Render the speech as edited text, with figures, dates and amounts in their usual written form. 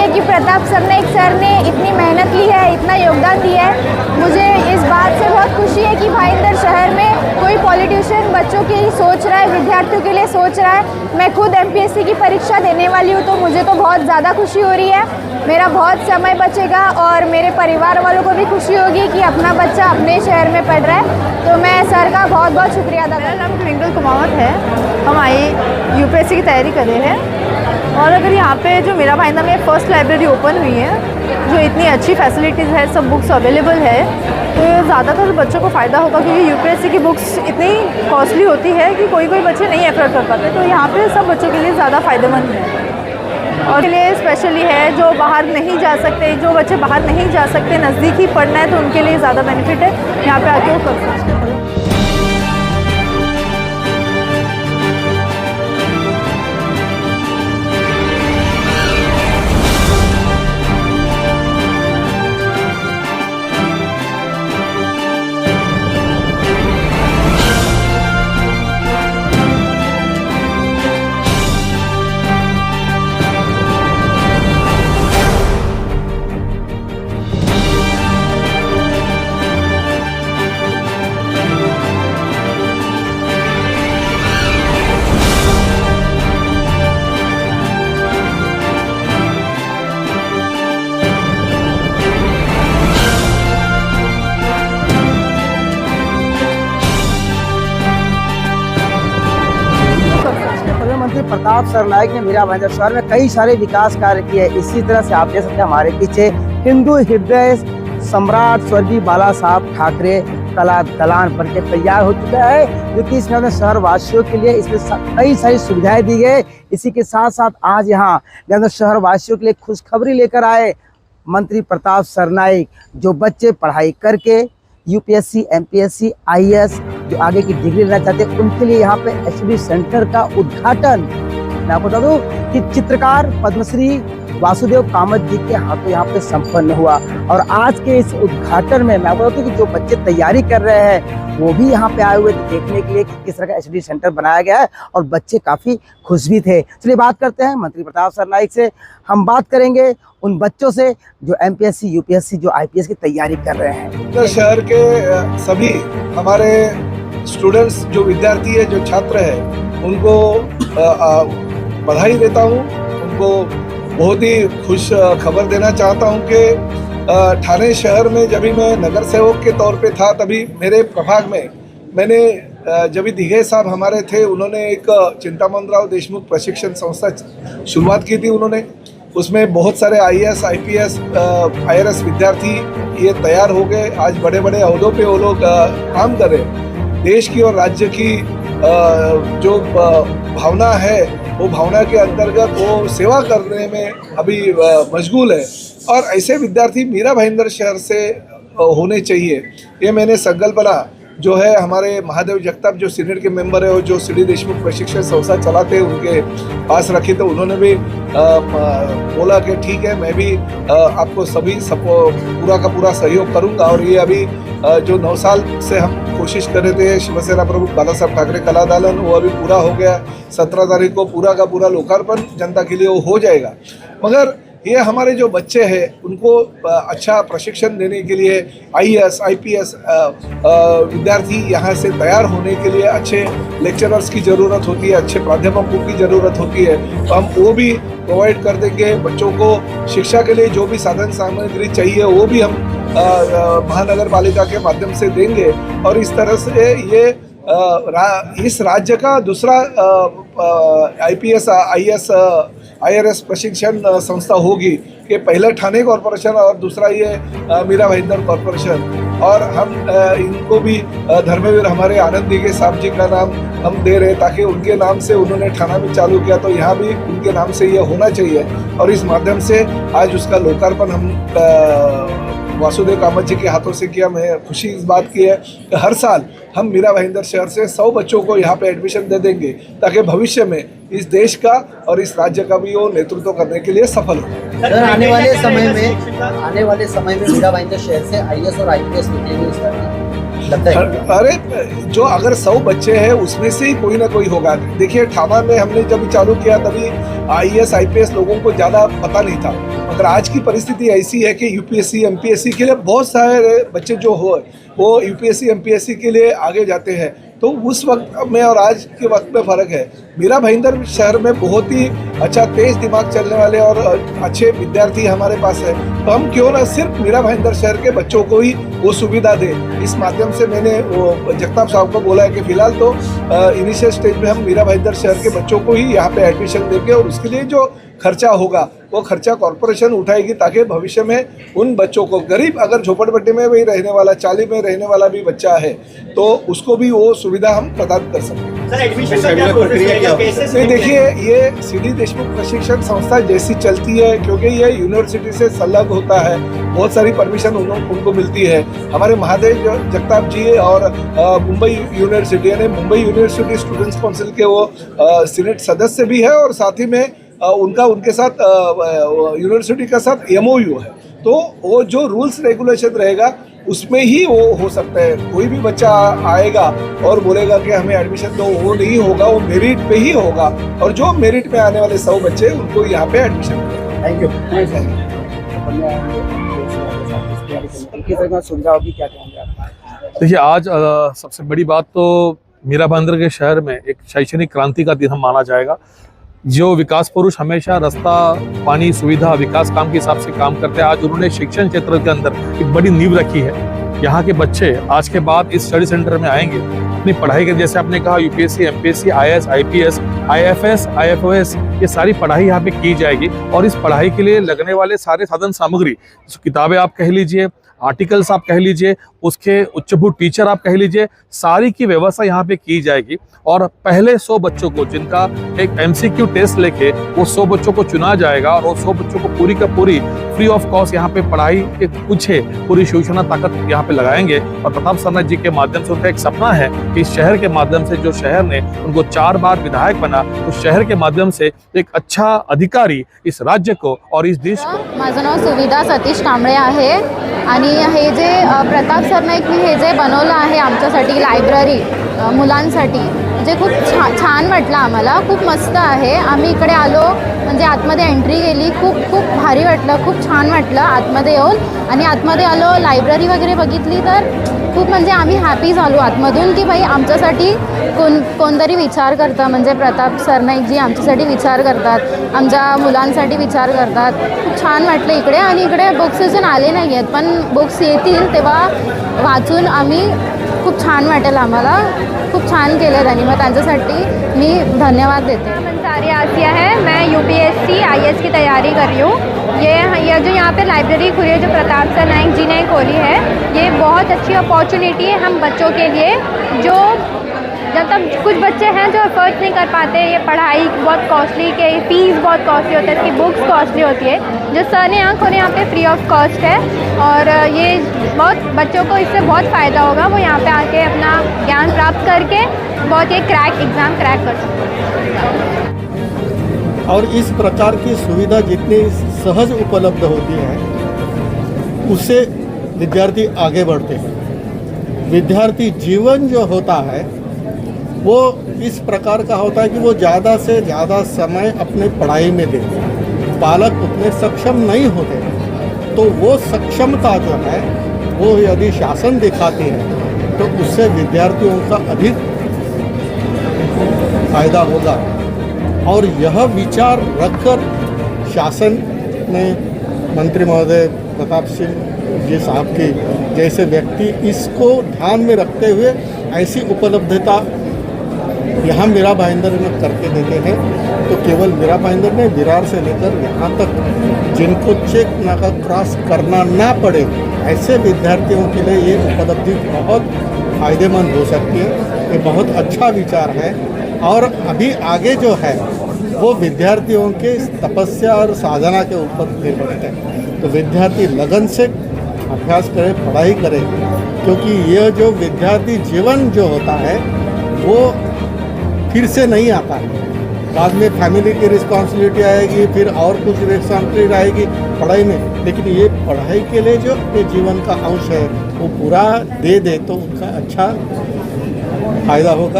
कि प्रताप सरनाइक सर ने इतनी मेहनत ली है, इतना योगदान दिया है। मुझे इस बात से बहुत खुशी है कि भाईंदर शहर में कोई पॉलिटिशियन बच्चों के लिए सोच रहा है, विद्यार्थियों के लिए सोच रहा है। मैं खुद एमपीएससी की परीक्षा देने वाली हूँ, तो मुझे तो बहुत ज़्यादा खुशी हो रही है। मेरा बहुत समय बचेगा और मेरे परिवार वालों को भी खुशी होगी कि अपना बच्चा अपने शहर में पढ़ रहा है। तो मैं सर का बहुत बहुत शुक्रिया अदा करती हूँ। मेरा नाम ट्विंकल कुमावत है। हम यूपीएससी की तैयारी कर रहे हैं। और अगर यहाँ पे जो मीरा भाईंदर में फर्स्ट लाइब्रेरी ओपन हुई है, जो इतनी अच्छी फैसिलिटीज़ है, सब बुक्स अवेलेबल है, तो ज़्यादातर बच्चों को फ़ायदा होगा। क्योंकि यूपीएससी की बुक्स इतनी कॉस्टली होती है कि कोई कोई बच्चे नहीं अफोर्ड कर पाते। तो यहाँ पे सब बच्चों के लिए ज़्यादा फ़ायदेमंद है। और के लिए स्पेशली है जो बाहर नहीं जा सकते, जो बच्चे बाहर नहीं जा सकते, नज़दीक ही पढ़ना है, तो उनके लिए ज़्यादा बेनिफिट है। यहाँ पे आके वो कर सकते हैं। मंत्री प्रताप सरनाइक ने मीरा भाईंदर शहर में कई सारे विकास कार्य किए। इसी तरह से आप देख सकते हैं हमारे पीछे हिंदू हृदय सम्राट स्वर्गीय बाला साहब ठाकरे कला दलान बनके तैयार हो चुका है, जो कि इसमें शहर वासियों के लिए इसमें कई सारी सुविधाएं दी गई। इसी के साथ साथ आज यहाँ शहर वासियों के लिए खुशखबरी लेकर आए मंत्री प्रताप सरनाइक, जो बच्चे पढ़ाई करके यूपीएससी, एमपीएससी, आईएएस जो आगे की डिग्री लेना चाहते हैं, उनके लिए यहाँ पे एचडी सेंटर का उद्घाटन मैं आपको बता दूं कि चित्रकार पद्मश्री वासुदेव कामत जी के हाथों यहाँ पे संपन्न हुआ। और आज के इस उद्घाटन में मैं आपको बता दूं कि जो बच्चे तैयारी कर रहे हैं वो भी यहाँ पे आए हुए थे देखने के लिए कि किस तरह का एचडी सेंटर बनाया गया है, और बच्चे काफी खुश भी थे। चलिए बात करते हैं मंत्री प्रताप सरनाइक से। हम बात करेंगे उन बच्चों से जो एमपीएससी, यूपीएससी, जो आईपीएस की तैयारी कर रहे हैं। शहर के सभी हमारे स्टूडेंट्स, जो विद्यार्थी है, जो छात्र है, उनको बधाई देता हूँ। उनको बहुत ही खुश खबर देना चाहता हूँ कि ठाणे शहर में जब भी मैं नगर सेवक के तौर पे था, तभी मेरे प्रभाग में मैंने जब भी दिघे साहब हमारे थे, उन्होंने एक चिंतामणराव देशमुख प्रशिक्षण संस्था शुरुआत की थी। उन्होंने उसमें बहुत सारे आईएएस, आईपीएस, आईआरएस विद्यार्थी ये तैयार हो गए। आज बड़े बड़े अहदों पे वो लोग काम कर रहे हैं। देश की और राज्य की जो भावना है, वो भावना के अंतर्गत वो सेवा करने में अभी मशगूल है। और ऐसे विद्यार्थी मीरा भाईंदर शहर से होने चाहिए, ये मैंने संकल्प ला। जो है हमारे महादेव जगताप जो सीनियर के मेंबर है और जो सीडी देशमुख प्रशिक्षण संस्था चलाते हैं, उनके पास रखी, तो उन्होंने भी बोला कि ठीक है, मैं भी आपको सभी पूरा का पूरा सहयोग करूंगा। और ये अभी जो 9 साल से हम कोशिश कर रहे थे, शिवसेना प्रमुख बाला साहब ठाकरे कला दालन, वो अभी पूरा हो गया। 17 तारीख को पूरा का पूरा लोकार्पण जनता के लिए वो हो जाएगा। मगर ये हमारे जो बच्चे हैं, उनको अच्छा प्रशिक्षण देने के लिए आईएएस, आईपीएस विद्यार्थी यहाँ से तैयार होने के लिए अच्छे लेक्चरर्स की ज़रूरत होती है, अच्छे प्राध्यापकों की ज़रूरत होती है। तो हम वो भी प्रोवाइड कर देंगे। बच्चों को शिक्षा के लिए जो भी साधन सामग्री चाहिए, वो भी हम महानगर पालिका के माध्यम से देंगे। और इस तरह से ये इस राज्य का दूसरा आईपीएस, आईएएस, आईआरएस प्रशिक्षण संस्था होगी कि पहले ठाणे कॉरपोरेशन और दूसरा ये मीरा भाईंदर कॉरपोरेशन। और हम इनको भी धर्मवीर हमारे आनंद दिघे साहब जी का नाम हम दे रहे हैं, ताकि उनके नाम से उन्होंने ठाणा में चालू किया, तो यहाँ भी उनके नाम से ये होना चाहिए। और इस माध्यम से आज उसका लोकार्पण हम वासुदेव कामत जी के हाथों से किया। मैं खुशी इस बात की है कि हर साल हम मीरा भाईंदर शहर से 100 बच्चों को यहाँ पे एडमिशन दे देंगे, ताकि भविष्य में इस देश का और इस राज्य का भी वो नेतृत्व करने के लिए सफल हो। सर, आने वाले समय में मीरा भाईंदर शहर से आईएएस और आईपीएस निकलेंगे, अरे जो अगर 100 बच्चे हैं उसमें से ही कोई ना कोई होगा। देखिए ठाणा में हमने जब चालू किया, तभी आईएएस, आईपीएस लोगों को ज़्यादा पता नहीं था। मगर आज की परिस्थिति ऐसी है कि यूपीएससी एमपीएससी के लिए बहुत सारे बच्चे जो हो वो यूपीएससी एमपीएससी के लिए आगे जाते हैं। तो उस वक्त में और आज के वक्त में फ़र्क है। मीरा भाईंदर शहर में बहुत ही अच्छा तेज़ दिमाग चलने वाले और अच्छे विद्यार्थी हमारे पास है, तो हम क्यों ना सिर्फ मीरा भाईंदर शहर के बच्चों को ही वो सुविधा दें। इस माध्यम से मैंने वो जगताप साहब को बोला है कि फ़िलहाल तो इनिशियल स्टेज में हम मीरा भाईंदर शहर के बच्चों को ही यहाँ पे एडमिशन देंगे और उसके लिए जो खर्चा होगा वो खर्चा कॉरपोरेशन उठाएगी, ताकि भविष्य में उन बच्चों को, गरीब अगर झोपड़पट्टी में भी रहने वाला, चाली में रहने वाला भी बच्चा है तो उसको भी वो सुविधा हम प्रदान कर सकते हैं। सर, एडमिशन का क्या प्रक्रिया है? नहीं, देखिए ये सीडी देशमुख प्रशिक्षण संस्था जैसी चलती है, क्योंकि ये यूनिवर्सिटी से संलग्न होता है, बहुत सारी परमिशन उनको मिलती है। हमारे महादेव जगताप जी और मुंबई यूनिवर्सिटी यानी मुंबई यूनिवर्सिटी स्टूडेंट्स काउंसिल के वो सीनेट सदस्य भी है और साथ ही में उनके साथ यूनिवर्सिटी का साथ एमओयू है। तो वो जो रूल्स रेगुलेशन रहेगा उसमें ही वो हो सकता है। कोई भी बच्चा आएगा और बोलेगा कि हमें एडमिशन दो, वो नहीं होगा, वो मेरिट पे ही होगा और जो मेरिट में आने वाले 100 बच्चे उनको यहाँ पे एडमिशन मिलेगा। Thank you. किस तरह सुविधा होगी, क्या कहेंगे आप? देखिए, आज सबसे बड़ी बात तो मीरा भाईंदर के शहर में एक शैक्षणिक क्रांति का दिन हम माना जाएगा। जो विकास पुरुष हमेशा रास्ता, पानी, सुविधा, विकास काम के हिसाब से काम करते हैं, आज उन्होंने शिक्षण क्षेत्र के अंदर एक बड़ी नींव रखी है। यहाँ के बच्चे आज के बाद इस स्टडी सेंटर में आएंगे, अपनी पढ़ाई के, जैसे आपने कहा UPSC, MPSC, IAS, IPS, IFS, IFOS, ये सारी पढ़ाई यहाँ पे की जाएगी। और इस पढ़ाई के लिए लगने वाले सारे साधन सामग्री, किताबें आप कह लीजिए, आर्टिकल्स आप कह लीजिए, उसके उच्चभूत टीचर आप कह लीजिए, सारी की व्यवस्था यहाँ पे की जाएगी। और पहले 100 बच्चों को, जिनका एक एमसीक्यू टेस्ट लेके वो 100 बच्चों को चुना जाएगा और वो 100 बच्चों को पूरी का पूरी फ्री ऑफ कॉस्ट यहाँ पे पढ़ाई के पूछे पूरी शिवसेना ताकत यहाँ पे लगाएंगे। और प्रताप सरनाईक जी के माध्यम से उनका एक सपना है कि इस शहर के माध्यम से, जो शहर ने उनको 4 बार विधायक बना, उस शहर के माध्यम से एक अच्छा अधिकारी इस राज्य को और इस देश को। माझं नाव सुविधा सतीश कांबळे आहे आणि हे जे प्रताप सरनाईकनी हे जे बनवलं आहे आमच्यासाठी लायब्ररी मुलांसाठी, जे खूप छान वाटलं आम्हाला, खूप मस्त आहे। आम्ही इकडे आलो म्हणजे आतमध्ये एंट्री केली, खूप भारी वाटलं, खूप छान वाटलं आतमध्ये येऊन। आणि आतमध्ये आलो, लायब्ररी वगैरे बघितली तर खूप म्हणजे आम्ही हॅपी झालो आतमधून की भाई आमच्यासाठी कोणतरी विचार करतं, म्हणजे प्रताप सरनाईक जी आमच्यासाठी विचार करतात, आमच्या मुलांसाठी विचार करतात। खूप छान वाटलं इकडे। आणि इकडे बुक्स अजून आले नाही आहेत, पण बुक्स येतील तेव्हा वाचून आम्ही खूप छान वाटेल आम्हाला। खूप छान केलं त्यांनी, मग त्यांच्यासाठी मी धन्यवाद देते। अंसारी आसिया है, मैं यूपीएससी आईएएस की तैयारी कर रही हूँ। ये जो यहाँ पे लाइब्रेरी खुली है, जो प्रताप सरनाईक जी ने खोली है, ये बहुत अच्छी अपॉर्चुनिटी है हम बच्चों के लिए, जो मतलब कुछ बच्चे हैं जो अफोर्ड नहीं कर पाते, ये पढ़ाई बहुत कॉस्टली के, फीस बहुत कॉस्टली होता है, इसकी बुक्स कॉस्टली होती है। जो सर ने यहाँ खोले, यहाँ पे फ्री ऑफ कॉस्ट है और ये बहुत बच्चों को इससे बहुत फ़ायदा होगा। वो यहाँ पे आके अपना ज्ञान प्राप्त करके बहुत ये एग्ज़ाम क्रैक कर सकते हैं। और इस प्रकार की सुविधा जितनी सहज उपलब्ध होती है, उससे विद्यार्थी आगे बढ़ते हैं। विद्यार्थी जीवन जो होता है वो इस प्रकार का होता है कि वो ज़्यादा से ज़्यादा समय अपने पढ़ाई में देते हैं। बालक उतने सक्षम नहीं होते, तो वो सक्षमता जो है वो यदि शासन दिखाती है तो उससे विद्यार्थियों का अधिक फायदा होगा। और यह विचार रखकर शासन ने मंत्री महोदय प्रताप सिंह जी साहब के जैसे व्यक्ति इसको ध्यान में रखते हुए ऐसी उपलब्धता यहाँ मीरा भाईंदर में करके देते हैं। तो केवल मीरा भाईंदर ने विरार से लेकर यहाँ तक जिनको चेक नाका क्रॉस करना ना पड़े, ऐसे विद्यार्थियों के लिए ये उपलब्धि बहुत फ़ायदेमंद हो सकती है। ये बहुत अच्छा विचार है और अभी आगे जो है वो विद्यार्थियों के तपस्या और साधना के ऊपर निर्भर है। तो विद्यार्थी लगन से अभ्यास करे, पढ़ाई करे, क्योंकि यह जो विद्यार्थी जीवन जो होता है वो फिर से नहीं आता है। बाद में फैमिली की रिस्पॉन्सिबिलिटी आएगी, फिर और कुछ रिस्पॉन्सिबिलिटी आएगी पढ़ाई में, लेकिन ये पढ़ाई के लिए जो अपने जीवन का अंश है वो पूरा दे तो उनका अच्छा फायदा होगा।